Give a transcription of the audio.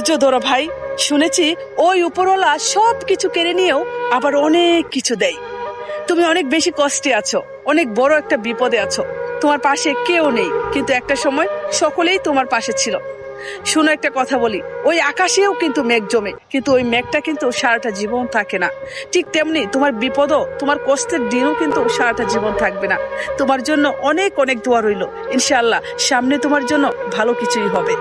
ধৈর্য ধরো ভাই। শুনেছি ওই উপরওয়ালা সব কিছু কেড়ে নিয়েও আবার অনেক কিছু দেয়। তুমি অনেক বেশি কষ্টে আছো, অনেক বড় একটা বিপদে আছো, তোমার পাশে কেউ নেই, কিন্তু একটা সময় সকলেই তোমার পাশে ছিল। শুনো, একটা কথা বলি, ওই আকাশেও কিন্তু মেঘ জমে, কিন্তু ওই মেঘটা কিন্তু সারাটা জীবন থাকে না। ঠিক তেমনি তোমার বিপদও, তোমার কষ্টের দিনও কিন্তু সারাটা জীবন থাকবে না। তোমার জন্য অনেক অনেক দোয়া রইল। ইনশাআল্লাহ সামনে তোমার জন্য ভালো কিছুই হবে।